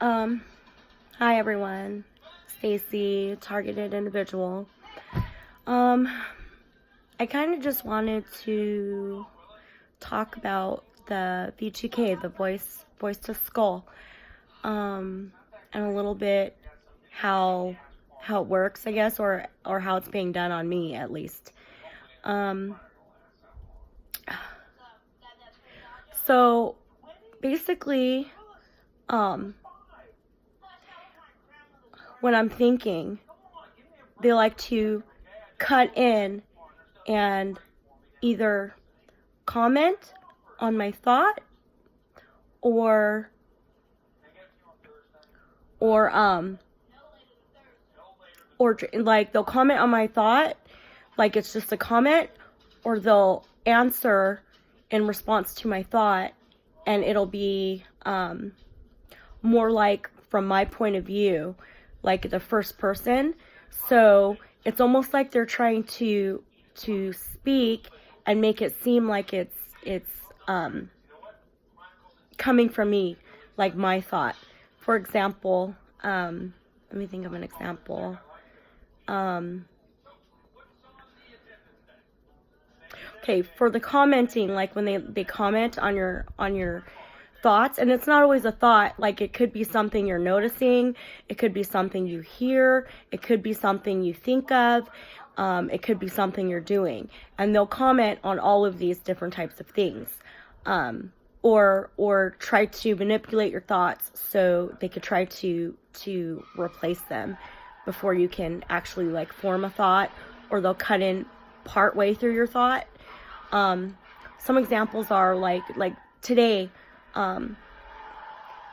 Um, Hi everyone, Stacy, targeted individual. I kind of just wanted to talk about the V2k, the voice to skull, and a little bit how it works, I guess, or how it's being done on me at least. So basically, when I'm thinking, they like to cut in and either comment on my thought or like they'll comment on my thought like it's just a comment, or they'll answer in response to my thought, and it'll be more like from my point of view, like the first person. So it's almost like they're trying to speak and make it seem like it's coming from me, like my thought. For example, let me think of an example. Okay, for the commenting, like when they comment on your thoughts, and it's not always a thought, like it could be something you're noticing, it could be something you hear, it could be something you think of, it could be something you're doing, and they'll comment on all of these different types of things, or try to manipulate your thoughts so they could try to replace them before you can actually like form a thought, or they'll cut in part way through your thought. Some examples are like today, I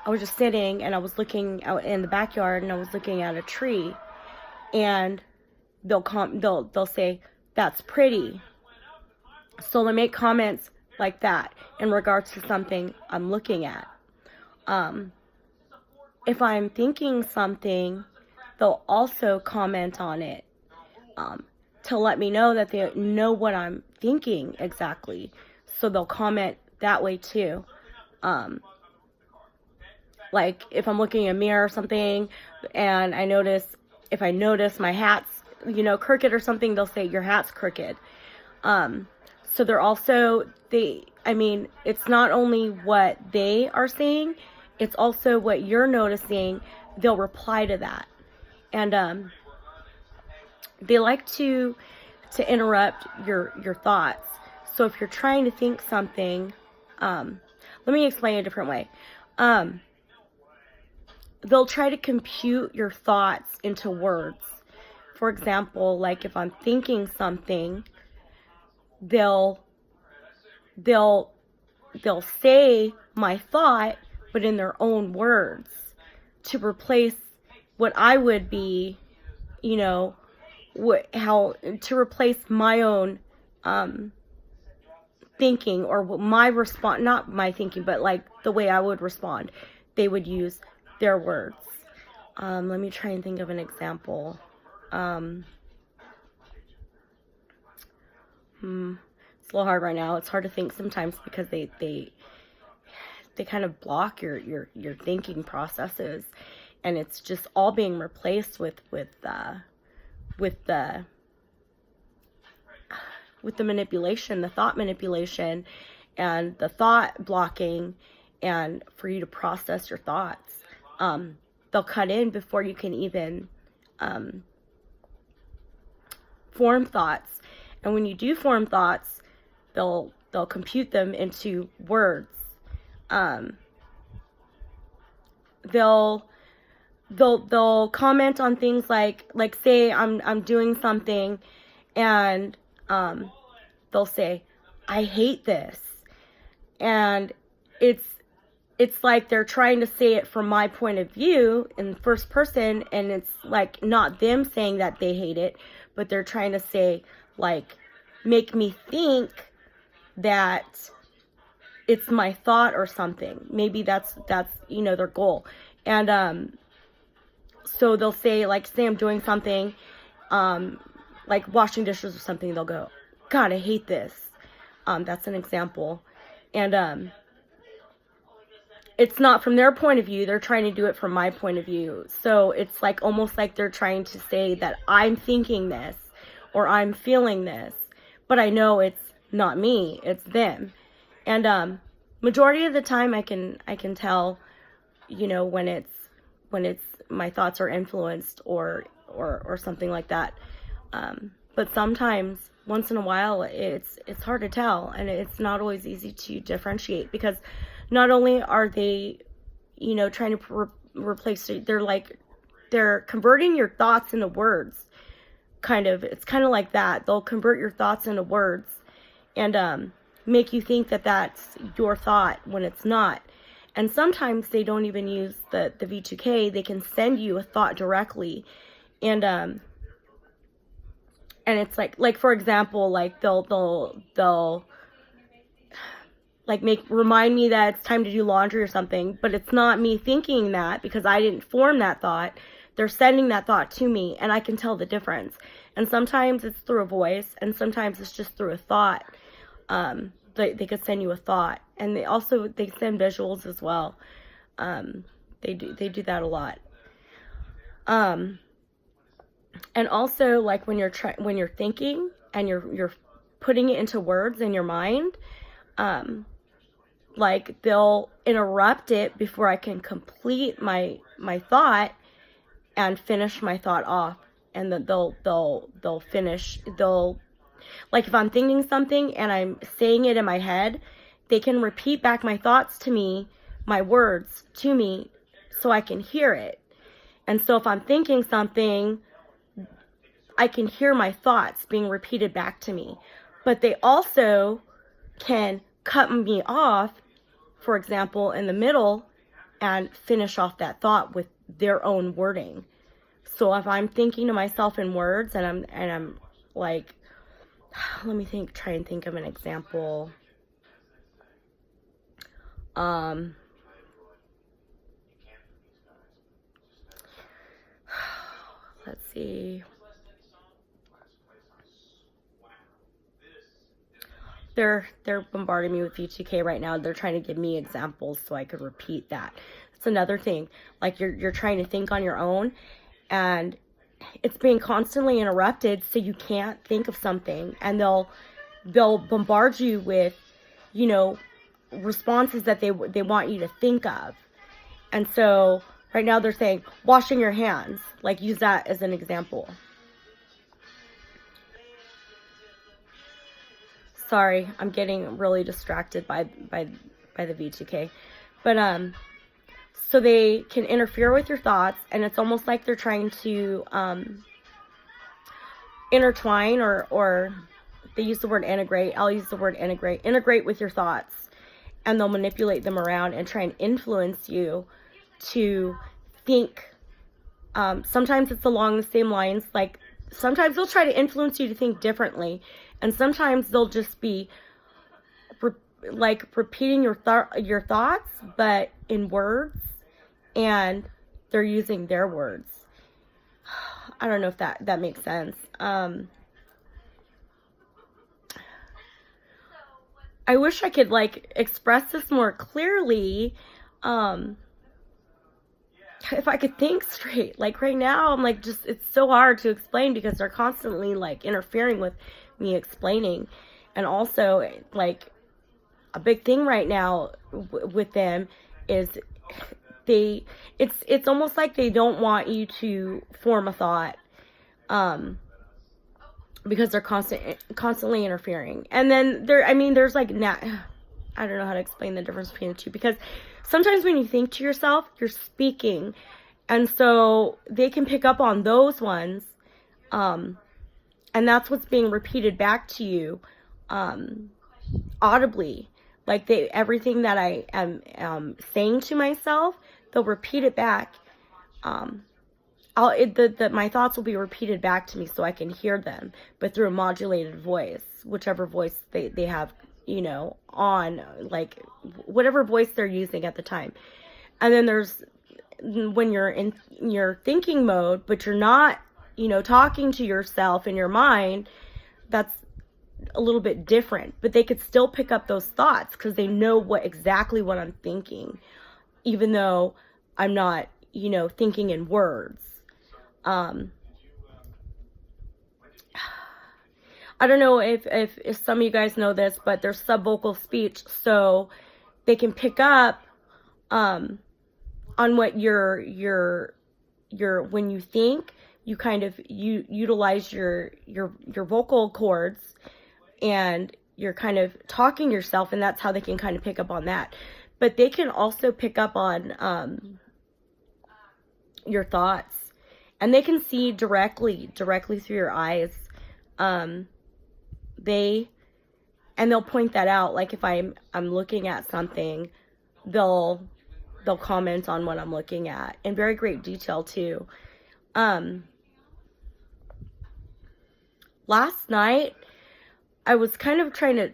was just sitting and I was looking out in the backyard and I was looking at a tree, and they'll say, "That's pretty." So they make comments like that in regards to something I'm looking at. If I'm thinking something, they'll also comment on it, to let me know that they know what I'm thinking exactly. So they'll comment that way too. Like if I'm looking in a mirror or something, and if I notice my hat's, crooked or something, they'll say your hat's crooked. So they're also, it's not only what they are saying, it's also what you're noticing. They'll reply to that. And they like to interrupt your thoughts. So if you're trying to think something, let me explain a different way. They'll try to compute your thoughts into words. For example, like if I'm thinking something, they'll say my thought, but in their own words, to replace what I would be, to replace my own thinking, or my response, not my thinking, but like the way I would respond. They would use their words. Let me try and think of an example. It's a little hard right now. It's hard to think sometimes because they kind of block your thinking processes, and it's just all being replaced with the manipulation, the thought manipulation, and the thought blocking, and for you to process your thoughts. They'll cut in before you can even form thoughts, and when you do form thoughts, they'll compute them into words. They'll comment on things like say I'm doing something, and they'll say, "I hate this," and it's like they're trying to say it from my point of view in first person, and it's like not them saying that they hate it, but they're trying to say, like, make me think that it's my thought or something. Maybe that's their goal. And so they'll say, like, say I'm doing something, like washing dishes or something, they'll go, "God, I hate this." That's an example. And it's not from their point of view. They're trying to do it from my point of view. So it's like almost like they're trying to say that I'm thinking this or I'm feeling this, but I know it's not me, it's them. And majority of the time I can tell, you know, when it's my thoughts are influenced or something like that. But sometimes, once in a while, it's hard to tell, and it's not always easy to differentiate, because not only are they, you know, trying to replace, they're converting your thoughts into words. It's kind of like that. They'll convert your thoughts into words and make you think that that's your thought when it's not. And sometimes they don't even use the V2k. They can send you a thought directly, and it's like for example, like they'll like remind me that it's time to do laundry or something, but it's not me thinking that, because I didn't form that thought. They're sending that thought to me, and I can tell the difference. And sometimes it's through a voice, and sometimes it's just through a thought. They could send you a thought, and they send visuals as well. They do that a lot. And also, like when you're thinking and you're putting it into words in your mind, like they'll interrupt it before I can complete my thought and finish my thought off, and then they'll finish. Like if I'm thinking something and I'm saying it in my head, they can repeat back my thoughts to me, my words to me, so I can hear it. And so if I'm thinking something, I can hear my thoughts being repeated back to me. But they also can cut me off, for example, in the middle, and finish off that thought with their own wording. So if I'm thinking to myself in words and I'm like, let me try and think of an example. Let's see. They're bombarding me with V2k right now. They're trying to give me examples so I could repeat that. It's another thing. Like you're trying to think on your own, and it's being constantly interrupted, so you can't think of something, and they'll bombard you with, you know, responses that they want you to think of. And so right now they're saying washing your hands. Like, use that as an example. Sorry, I'm getting really distracted by the V2k. But so they can interfere with your thoughts, and it's almost like they're trying to intertwine, or they use the word integrate. I'll use the word integrate with your thoughts, and they'll manipulate them around and try and influence you to think. Sometimes it's along the same lines. Like sometimes they'll try to influence you to think differently, and sometimes they'll just be repeating your thoughts, but in words, and they're using their words. I don't know if that makes sense. I wish I could express this more clearly. If I could think straight. Like right now, I'm it's so hard to explain because they're constantly interfering with me explaining. And also a big thing right now with them is it's almost like they don't want you to form a thought, because they're constantly interfering. And then there's I don't know how to explain the difference between the two, because sometimes when you think to yourself, you're speaking, and so they can pick up on those ones, and that's what's being repeated back to you, audibly. Everything that I am saying to myself, they'll repeat it back. My thoughts will be repeated back to me so I can hear them, but through a modulated voice, whichever voice they have, on, whatever voice they're using at the time. And then there's when you're in your thinking mode, but you're not, talking to yourself in your mind, that's a little bit different, but they could still pick up those thoughts because they know exactly what I'm thinking. even though I'm not, you know, thinking in words. I don't know if some of you guys know this, but there's subvocal speech, so they can pick up on what your when you think, you kind of utilize your vocal cords, and you're kind of talking yourself, and that's how they can kind of pick up on that. But they can also pick up on your thoughts, and they can see directly through your eyes. They'll point that out. Like if I'm looking at something, they'll comment on what I'm looking at in very great detail too. Last night I was kind of trying to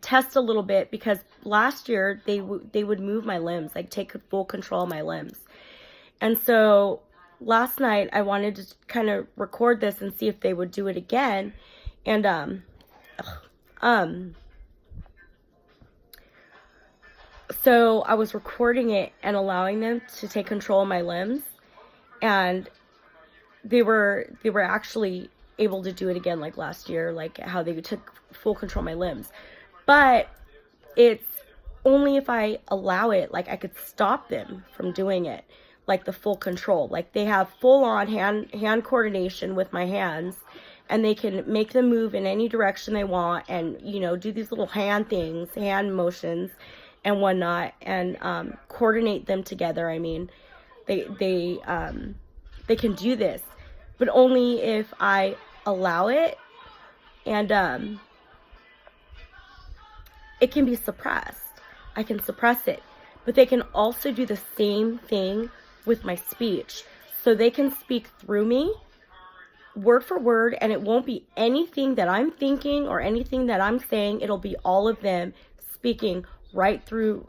test a little bit, because last year they would move my limbs, like take full control of my limbs. And so last night I wanted to kind of record this and see if they would do it again. And so I was recording it and allowing them to take control of my limbs, and they were actually able to do it again, like last year, like how they took full control of my limbs. But it's only if I allow it. Like I could stop them from doing it, like the full control. Like they have full on hand coordination with my hands, and they can make them move in any direction they want, and, you know, do these little hand things, hand motions and whatnot, and coordinate them together. I mean, they can do this, but only if I allow it. And it can be suppressed. I can suppress it, but they can also do the same thing with my speech. So they can speak through me, word for word, and it won't be anything that I'm thinking or anything that I'm saying. It'll be all of them speaking right through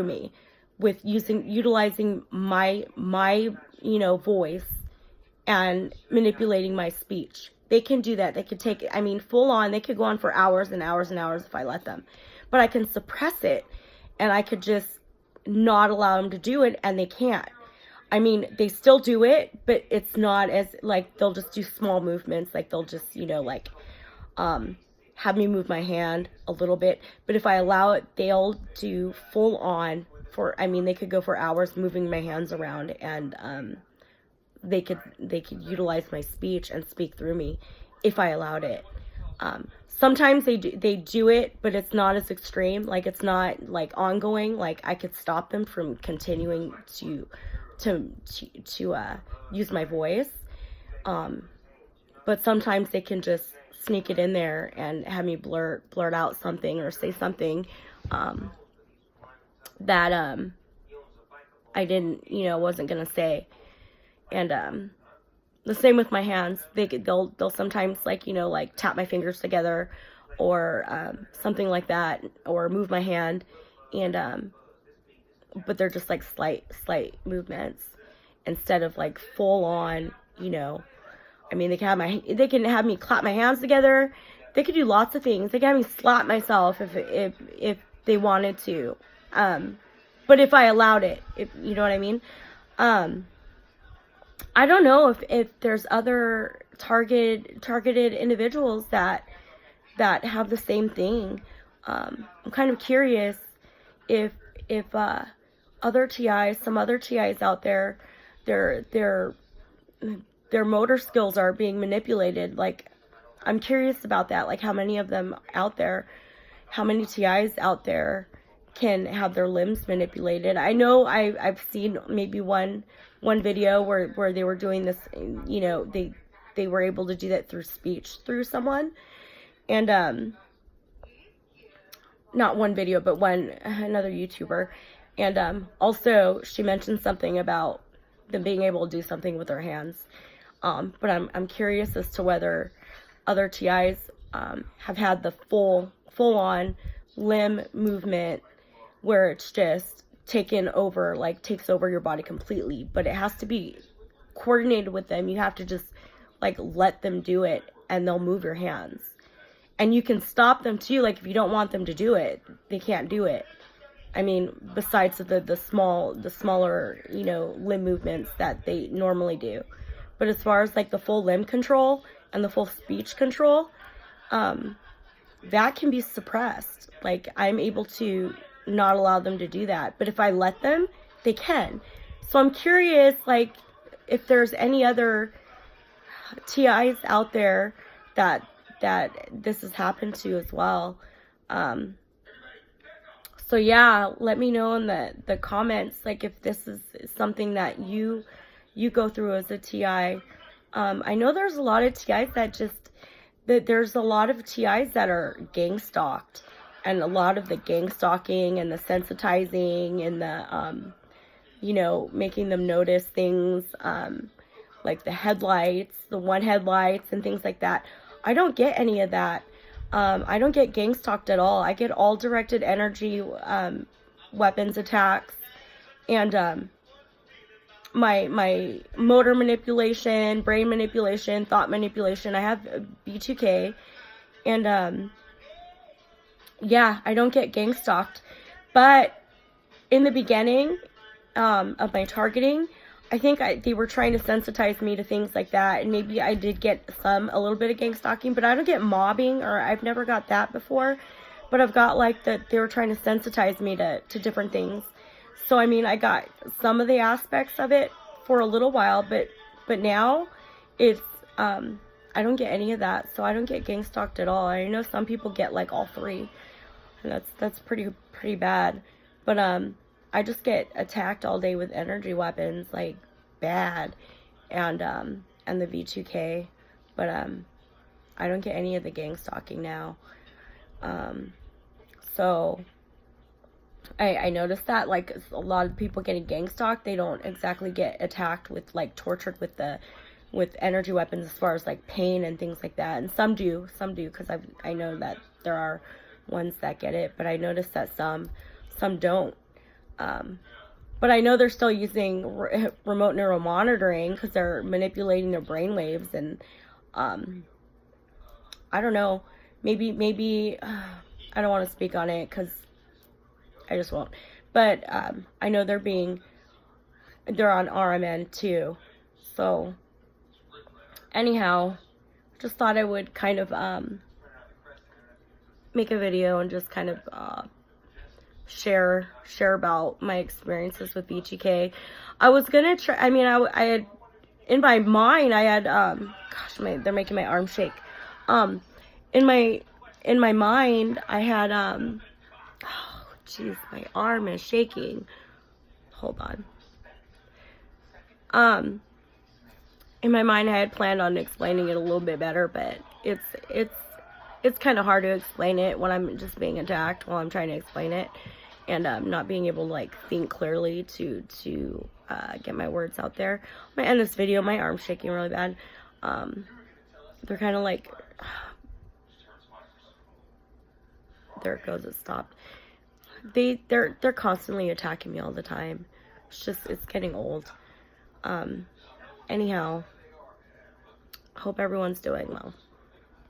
me, with utilizing my you know, voice and manipulating my speech. They can do that. They could take, I mean, full on. They could go on for hours and hours and hours if I let them. But I can suppress it, and I could just not allow them to do it, and they can't. I mean, they still do it, but it's not as, like, they'll just do small movements. Like, they'll just, you know, like, have me move my hand a little bit. But if I allow it, they'll do full on for, I mean, they could go for hours moving my hands around, and they could utilize my speech and speak through me if I allowed it. Sometimes they do it, but it's not as extreme. Like, it's not like ongoing. Like, I could stop them from continuing to use my voice. But sometimes they can just sneak it in there and have me blurt out something or say something that I didn't, you know, wasn't gonna say. And the same with my hands. They'll sometimes, like, you know, like tap my fingers together, or something like that, or move my hand, and but they're just like slight movements instead of like full on, you know. I mean, they can have me clap my hands together. They could do lots of things. They can have me slap myself if they wanted to. But if I allowed it, if you know what I mean. I don't know if there's other targeted individuals that have the same thing. I'm kind of curious if other TIs, some other TIs out there, their motor skills are being manipulated. Like, I'm curious about that. Like, how many of them out there, how many TIs out there can have their limbs manipulated? I know I've seen maybe one video where they were doing this, you know, they were able to do that through speech through someone. And not one video, but another YouTuber. And also she mentioned something about them being able to do something with their hands. But I'm curious as to whether other TIs have had the full on limb movement, where it's just takes over your body completely. But it has to be coordinated with them. You have to just like let them do it, and they'll move your hands. And you can stop them too. Like, if you don't want them to do it, they can't do it. I mean, besides the smaller, you know, limb movements that they normally do. But as far as like the full limb control and the full speech control, that can be suppressed. Like, I'm able to not allow them to do that. But if I let them, they can. So I'm curious, like, if there's any other TIs out there that this has happened to as well. So yeah, let me know in the comments, like, if this is something that you go through as a TI. I know there's a lot of TIs there's a lot of TIs that are gang stalked, and a lot of the gang stalking and the sensitizing and the, you know, making them notice things, like the headlights, the one headlights and things like that. I don't get any of that. I don't get gang stalked at all. I get all directed energy, weapons attacks, and, my motor manipulation, brain manipulation, thought manipulation. I have V2k, and, yeah, I don't get gang stalked. But in the beginning, of my targeting, I think they were trying to sensitize me to things like that, and maybe I did get a little bit of gang stalking, but I don't get mobbing, or I've never got that before. But I've got like that they were trying to sensitize me to different things. So I mean, I got some of the aspects of it for a little while, but now it's I don't get any of that. So I don't get gang stalked at all. I know some people get like all three, and that's pretty bad. But I just get attacked all day with energy weapons, like, bad, and the V2k, but I don't get any of the gang stalking now. So I noticed that, like, a lot of people getting gang stalked, they don't exactly get attacked with, like, tortured with energy weapons as far as like pain and things like that. And some do, because I know that there are ones that get it, but I noticed that some don't. But I know they're still using remote neuromonitoring because they're manipulating their brain waves, and I don't know, maybe I don't want to speak on it because I just won't. But I know they're on RNM too. So anyhow, just thought I would kind of make a video and just kind of share about my experiences with V2k. I was gonna try, I mean, I had, in my mind, I had, gosh, they're making my arm shake. In my mind, I had, oh, jeez, my arm is shaking. Hold on. In my mind, I had planned on explaining it a little bit better, but it's kind of hard to explain it when I'm just being attacked while I'm trying to explain it, and not being able to like think clearly to get my words out there. I'm gonna end this video. My arm's shaking really bad. They're kind of like, there it goes. It stopped. They're constantly attacking me all the time. It's getting old. Anyhow, hope everyone's doing well.